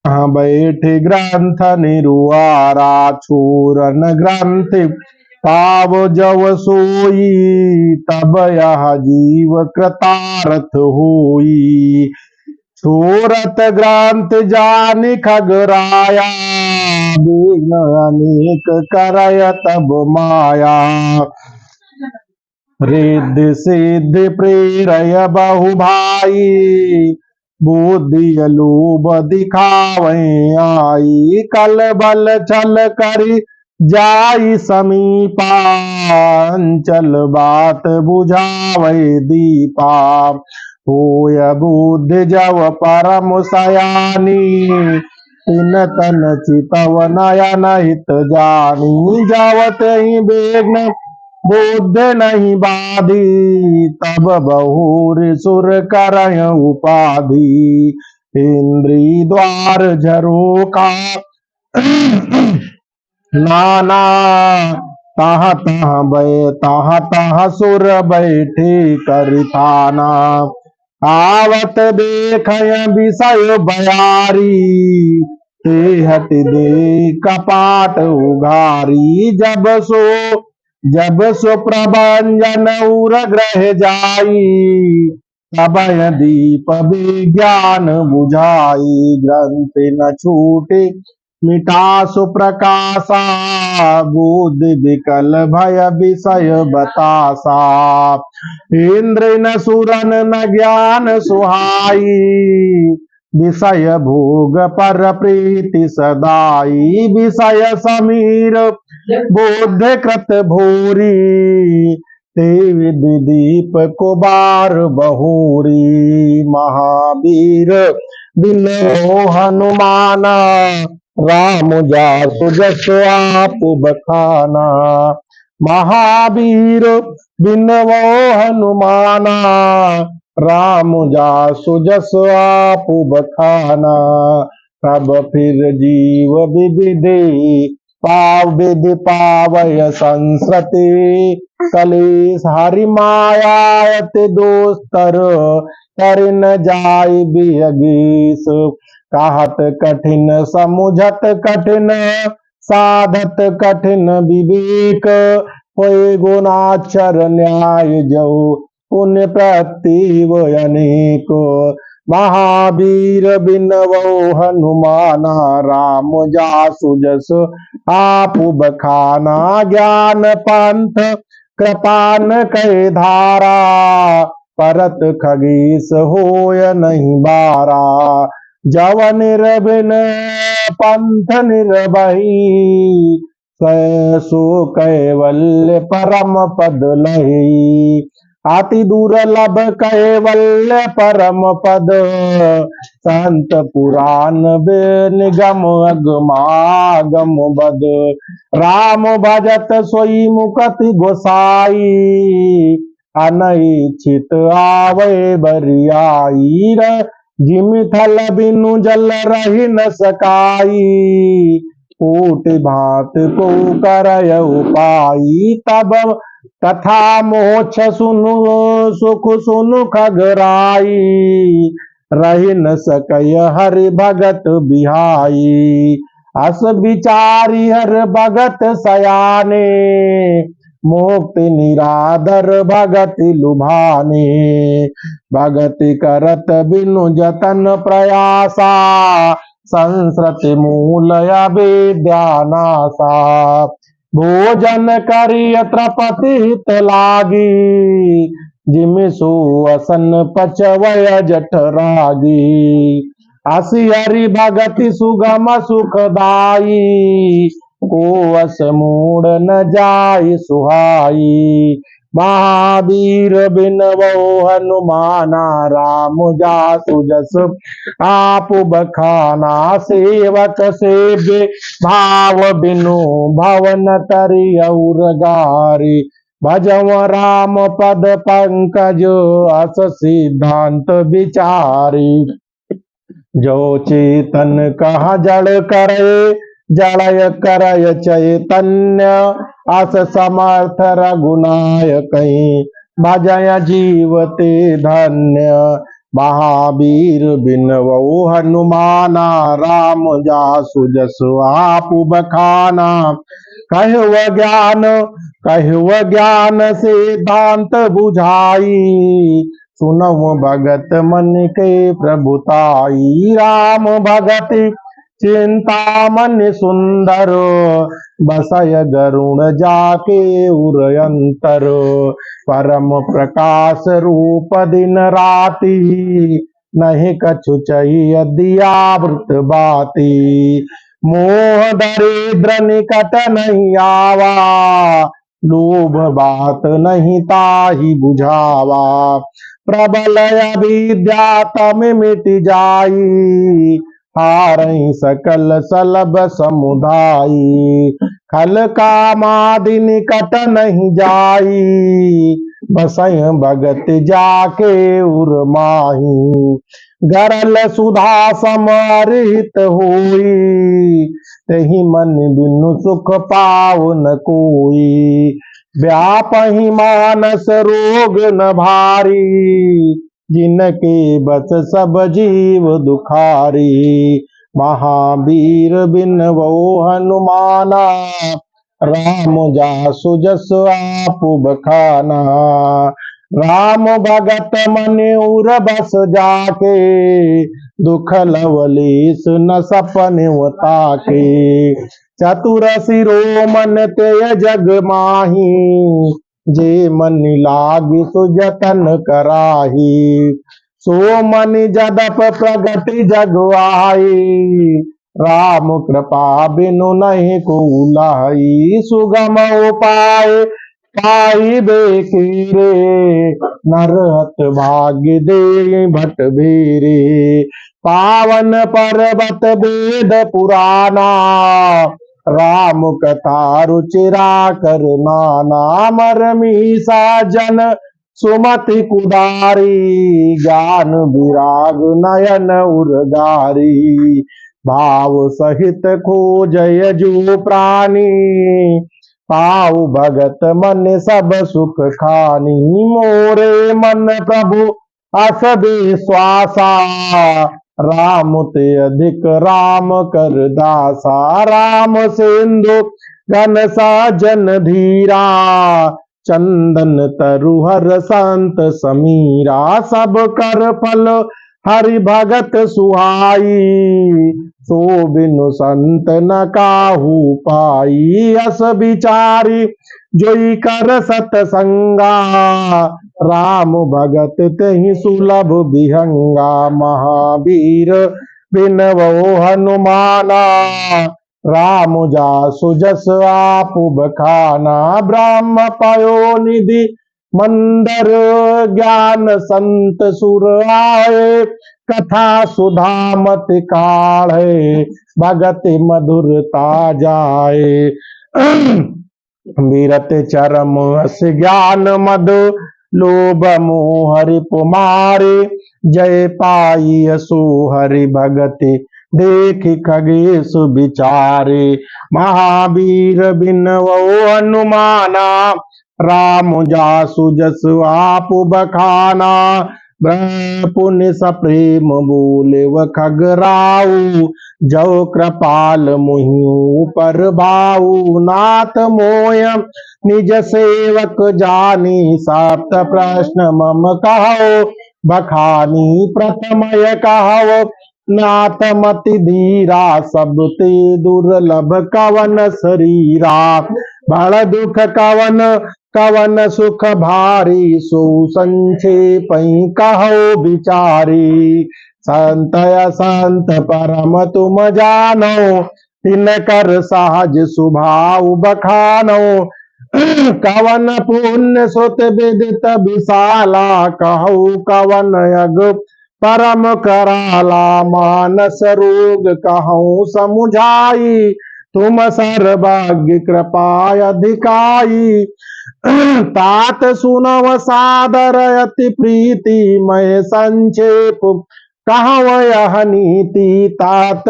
बैठे ग्रंथ निरुआरा छूरन ग्रंथि पाव जव सोई तब यह जीव कृतार्थ होई। छोरत ग्रंथ जानि खगराया विघ्न अनेक करय तब माया। रिद्धि सिद्धि प्रेरय बहु भाई बुद्धि लोभ दिखावे आई। कल बल छल करि जाई समीपा चल बात बुझावे दीपा। होय बुद्धि जब परम सयानी तिन तन चितव नयन हित जानी। जावत ही विघ्न बुद्धि नहीं बाधी तब बहुर सुर करय उपाधि। इंद्री द्वार झरोका नाना तह तह सुर बैठे करिताना। आवत देखय विषय बयारी ते हट दे कपाट उघारी। जब सो प्रभंजन उर ग्रह जाई तब दीप विज्ञान बुझाई। ग्रंथ न छूटे मिटा सुप्रकाशा बुद्धि विकल भय विषय बतासा। इंद्र न सुरन न ज्ञान सुहाई विषय भोग पर प्रीति सदाई। विषय समीर बुद्धि कृत भूरी ते विधि दीप कुबार बहुरी। महावीर बिनो हनुमाना राम जासु जस आप बखाना। महावीर बिनवो हनुमाना राम जासु जस आप बखाना। तब फिर जीव विविधि विधि पावय संस्रति कलेश हरि मायात दोस्तर कर न जाय बियगीस। कहत कठिन समुझत कठिन साधत कठिन विवेक। होय गुणाक्षर न्याय जो पुण्य प्रतिव अनेक। महावीर बिनवो हनुमाना राम जासु जस आप बखाना। ज्ञान पंथ कृपान कह धारा परत खगीस होय नहीं बारा। जव निर्बिन पंथ निर्भई सो कैवल्य परम पद लही। अति दुर्लभ कैवल्य परम पद संत पुराण निगम अगमागम बद। राम भजत सोई मुकति गोसाई अनैच्छित आवे बरियाई। जिम थल बिनु जल रही न सकाई कोट भात को करय उपाई। तब कथा मोक्ष सुनु सुख सुनु खगराई रही न सकय हरि भगत बिहाई। अस विचारी हर भगत सयाने मुक्ति निराधर भगति लुभाने। भगति करत बिनु जतन प्रयासा संस्रति मूल विद्यानासा। भोजन करिय त्रपति हित लागी जिम सुअसन पचवय जठरागी। असी हरि भगति सुगम सुखदाई को अस मूड न जाय सुहाई। महावीर बिनवो हनुमाना राम जासु जस आप बखाना। सेवक सेव्य भाव बिनु भवन तरि और गारी। भजव राम पद पंकज अस सिद्धांत विचारी। जो चेतन कहा जड़ करे जड़य करय चैतन्य। अस समर्थ रघुनायक भजय जीवते धन्य। महावीर बिनवऊ हनुमाना, राम जासु जसु आपु बखाना। कहव ज्ञान सिद्धांत बुझाई, सुनऊ भगत मन के प्रभुताई। राम भगत चिंतामन सुंदर, बसय गरुण जाके उरयंतर। परम प्रकाश रूप दिन राति, नहीं कछु चहिय दिया वृत बाती। मोह दरिद्र निकट नहीं आवा, लोभ बात नहीं ताहि बुझावा। प्रबल अविद्या तम मिट जाई, हारई सकल सलब समुदायी। खल कामादि निकट नहीं जाई, बसय भगत जाके उरमाही। गरल सुधा समरित होई, तही मन बिनु सुख पाव न कोई। व्यापहि मानस रोग न भारी, जिनके बस सब जीव दुखारी। महावीर बिनवो हनुमाना, राम जासु जसु आपु बखाना। राम भगत मन उर बस जाके, दुख लवलेस न सपने ताके। चतुर शिरोमन तेय जग माही, जे मन लाग सो जतन कराही। सो मन जदप प्रगति जग आई, राम कृपा बिनु नहीं को लाई। सुगम उपाय पाई बेकीरे, नरहत भाग्य दे भट भीरे। पावन पर्वत वेद पुराना, राम कथा रुचिरा कर नाना। मरमीसा जन सुमति कुदारी, ज्ञान विराग नयन उर्गारी। भाव सहित खोजय जो प्राणी, पाऊ भगत मन सब सुख खानी। मोरे मन प्रभु अस विश्वासा, राम ते अधिक राम कर दासा। राम सिंधु घन साजन धीरा, चंदन तरुहर संत समीरा। सब कर फल हरि भगत सुहाई, सो बिनु संत न काहू पाई। अस विचारी जोई कर सतसंगा, राम भगत तेहि सुलभ विहंगा। महावीर बिनवो हनुमाना, राम जासु जस आपु बखाना। ब्रह्म पयो निधि मंदर, ज्ञान संत सुर आए। कथा सुधा मत काढ़े, भगत मधुरता जाए। विरत चरम अस ज्ञान मधु, लोभ मोह हरि पुमारे। जय पाई असो हरि भगति, देख खगेश विचारे। महावीर बिनवो हनुमाना, राम जासु जसु आपु बखाना। ब्रह्म पुण्य सप्रेम बोले व खगराऊ, जो कृपाल मुहिं पर भाऊ। नाथ मोय निज सेवक जानी, सप्त प्रश्न मम कहो बखानी। प्रथमय कहो नाथ मति धीरा, सब ते दुर्लभ कवन शरीरा। बड़ दुख कवन कवन सुख भारी, सो संक्षेप कहो विचारी। संत असंत परम तुम जानो, तिनकर सहज स्वभाव बखानो। कवन पुण्य सुत विदित विशाला, कहु कवन यग परम कराला। मानस रोग कहूँ समुझाई, तुम सर्वज्ञ कृपा अधिकाई। तात सुनव सादर अति प्रीति, मैं संक्षेप कहव यह नीति। तात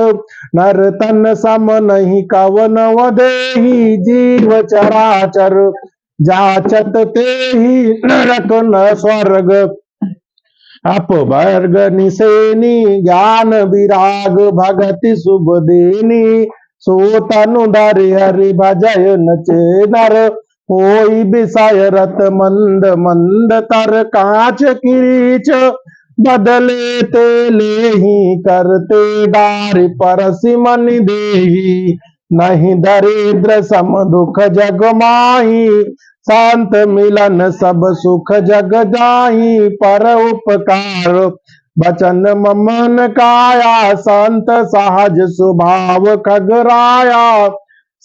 नर तन सम नहीं कवन देहि, जीव चराचर जाचत तेहि नरक न स्वर्ग। अपवर्ग निसेनी ज्ञान विराग भगति शुभ देनी सो तनु धर हरि भजय नचे नर होई विषय रत मंद मंद तर कांच किरीच बदले ते ले ही करते डारि परसि मन देही नहीं दरिद्र सम दुख जग माही शांत मिलन सब सुख जग जाही पर उपकार बचन ममन काया संत सहज स्वभाव खगराया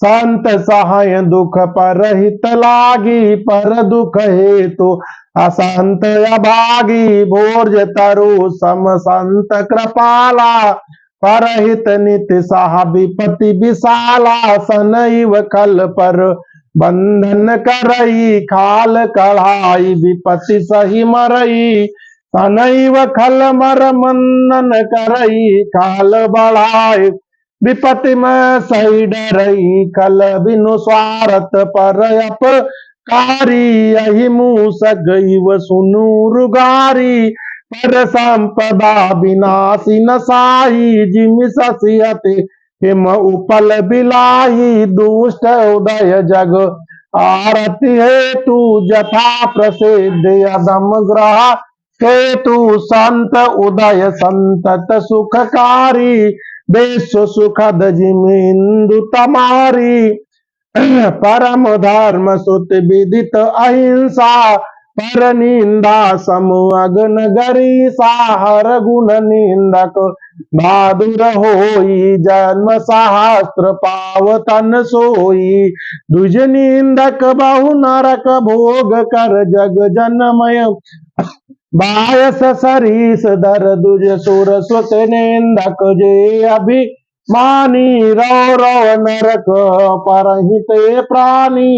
संत सहाय दुख पर हित लागी पर दुख हेतु असंत अभागी भोज तरु सम संत कृपाला परहित नित्य साह विपति विशाला सनैव खल पर बंधन करई खाल कढ़ाई विपति सही मरई सनैव खल मर मंदन करई खाल बढ़ाई विपति में सही डरई कल बिनु स्वार्थ पर अप कारी यही मूसक व सुनु रुगारी पर संपदा विनाशी नसाही जिम ससियते हिम उपल बिलाही दुष्ट उदय जग आरती हेतु जथा प्रसिद्ध अदम ग्रह हेतु संत उदय संतत सुखकारी विश्व सुखद जिमिंदु तमारी परम धर्म सुत विदित अहिंसा पर निंदा समूअगन गरी साहर गुण निंदक बहादुर होई जन्म सहस्त्र पावतन सोई दुज निंदक बहु नरक भोग कर जग जनमय बायस सरीस दर दुज सुर सुत निंदक जे अभि मानी रो रो नरक परहिते प्राणी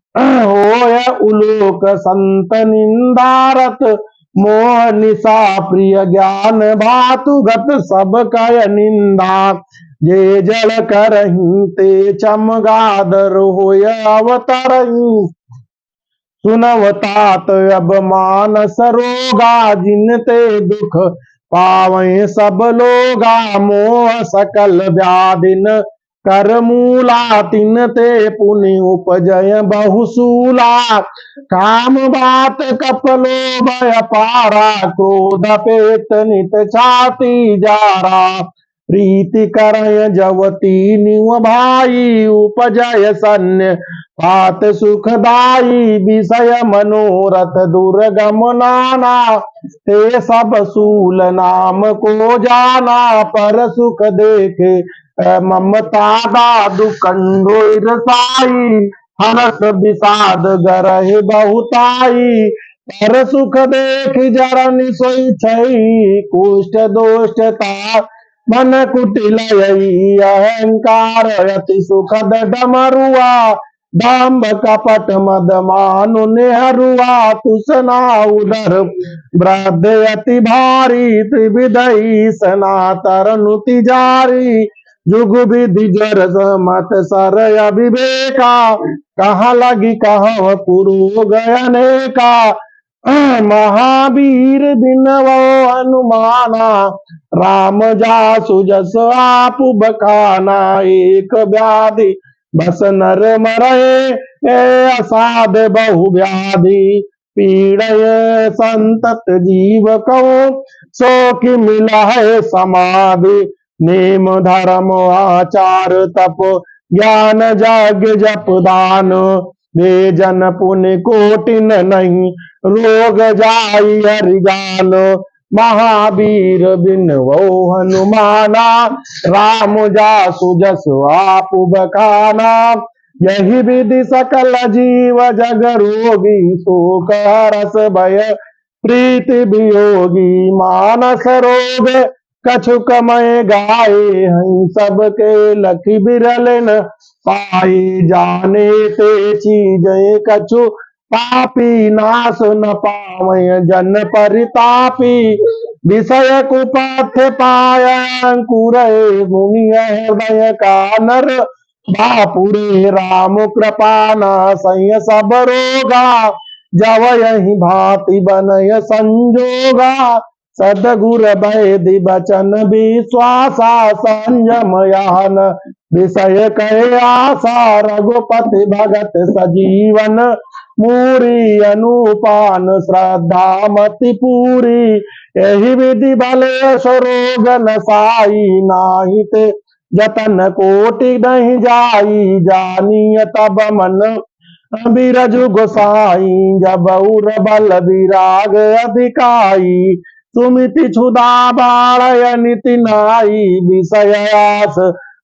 होय उलोक संत निंदारत मोह निशा प्रिय ज्ञान भातुगत सब कय निंदा जे जल करही ते चमगादर होय अवतरही सुनवतात अब मानस रोगा जिन ते दुख पावे सब लोगा मोह सकल व्याधिन कर मूला तिन ते पुनि उपजय बहुसूला काम बात कपलो भय पारा क्रोध पेत नित छाती जारा प्रीति करय जवती निव भाई उपजय सन्य पात सुखदाई विषय मनोरथ दुर्गम नाना ते सब सूल नाम को जाना पर सुख देखे ममता दादु कंडो रसाई हरस विषाद गरहि बहुताई पर सुख देख जरन सोई छई कुष्ठ दोषता मन कुटिल अहंकार अति सुखद डमरुआ दाम्भ कपट मद मानु नेहरुआ तुसना उदर वृद्ध अति भारी त्रिविधई सनातरनु तिजारी जुग विधि जर मत सर अभिवेका कहाँ लगी कहाँ पुरु गयने का महावीर बिनवो हनुमाना राम जासु जस आप बखाना एक व्याधि बस नर मरे असाध बहु व्याधि पीड़य संतत जीव को सो कि मिला है समाधि नेम धर्म आचार तप ज्ञान जाग जप दान वे जन पुण्य कोटिन नहीं रोग जाई हरिजान महावीर बिन वो हनुमाना राम जासु जस आप बखाना यही विधि सकल जीव जग रोगी शोक हरस भय प्रीति वियोगी मानस रोग कछुक मय गाये हई सबके लखी बिरल न पाई जाने ते चीज कछु पापी नाश न पावय जन परितापी विषय कुपथ पाय अंकुर मुनि हृदय का नर बापुरे राम कृपा न सय सब रोगा जव यही भांति बनय संजोगा सदगुर वैदि बचन विश्वासा संयम यान विषय कहे आशा रघुपति भगत सजीवन मूरी अनुपान श्रद्धा मति पूरी यही विधि भले सरोग नसाई नाही ते जतन कोटि नहीं जाई जानिय तब मन बिरजु गोसाई जब उर बल विराग अधिकाई सुमिति क्षुदा बाढ़ निति नाई विषय आस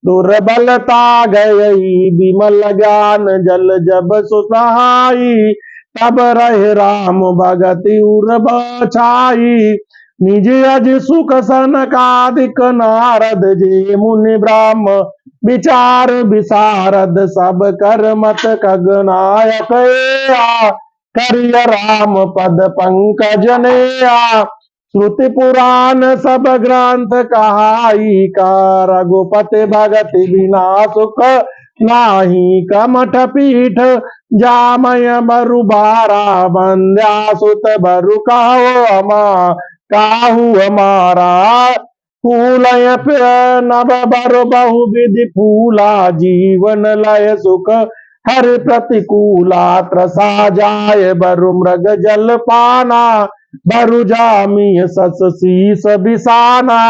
दुर्बलता गयी विमल ज्ञान जल जब सुसहाई तब रहे राम भगति उर बछाई निज अज सुख सनकादिक नारद जे मुनि ब्राह्म विचार विशारद सब कर मत खगनायक करिय राम पद पंकज नेया श्रुति पुराण सब ग्रंथ कहाई का रघुपति भगति बिना सुख नाही कमठ पीठ जामय बरु बारा बंध्या सुत बरु कहो अमा काहू हमारा फूलय नव बर बहु विधि फूला जीवन लय सुख हर प्रतिकूला त्रसा जाय बरु मृग जल पाना बरु जामी सस शीस बिसाना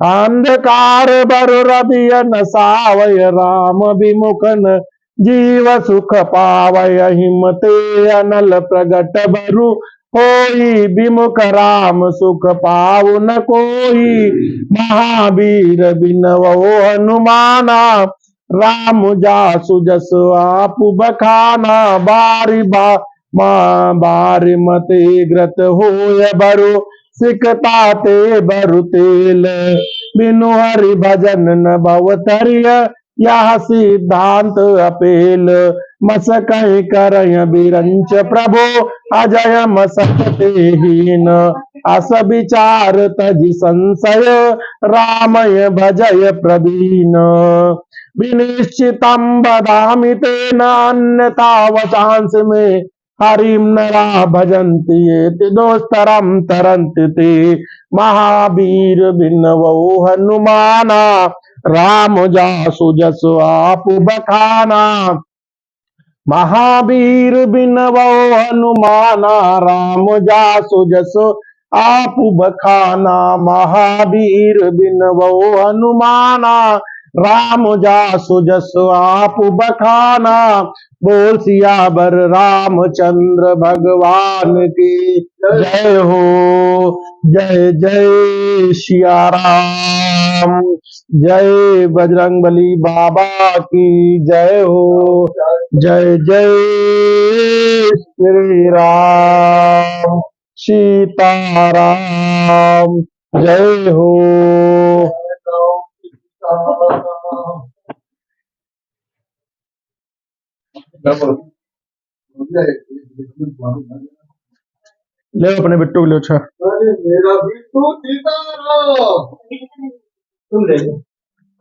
अंधकार बरु रबिय नसावय राम विमुखन जीव सुख पावय हिमते अनल प्रगट बरु होई विमुख राम सुख पाऊ न कोई महावीर बिनवो हनुमाना राम जासु जस आप बखाना बारी बारी मते ग्रत होय बरु सिकता ते बरु तेल बिनु हरि भजन न भवतरिय यह सिद्धांत अपेल मसक करय बिरंच प्रभु अजय मसकते हीन अस विचार तजि संशय रामय भजय प्रवीण विनिश्चितं वदामि तेन अन्यथा वचांस में हरिम नरा भजन्ति येति दोस्तरम तरन्ति ते महावीर बिनवो हनुमाना राम जासु जसु आप बखाना महावीर बिनवो हनुमाना राम जासु जसु आप बखाना महावीर बिनवो हनुमाना राम जासु जसु आप बखाना बोल सियावर रामचंद्र भगवान की जय हो जय जय सिया राम जय बजरंगबली बाबा की जय हो जय जय श्री राम सीताराम जय हो ले अपने बिट्टू के लिए अच्छा मेरा बिट्टू सीताराम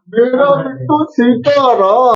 मेरा बिट्टू सीताराम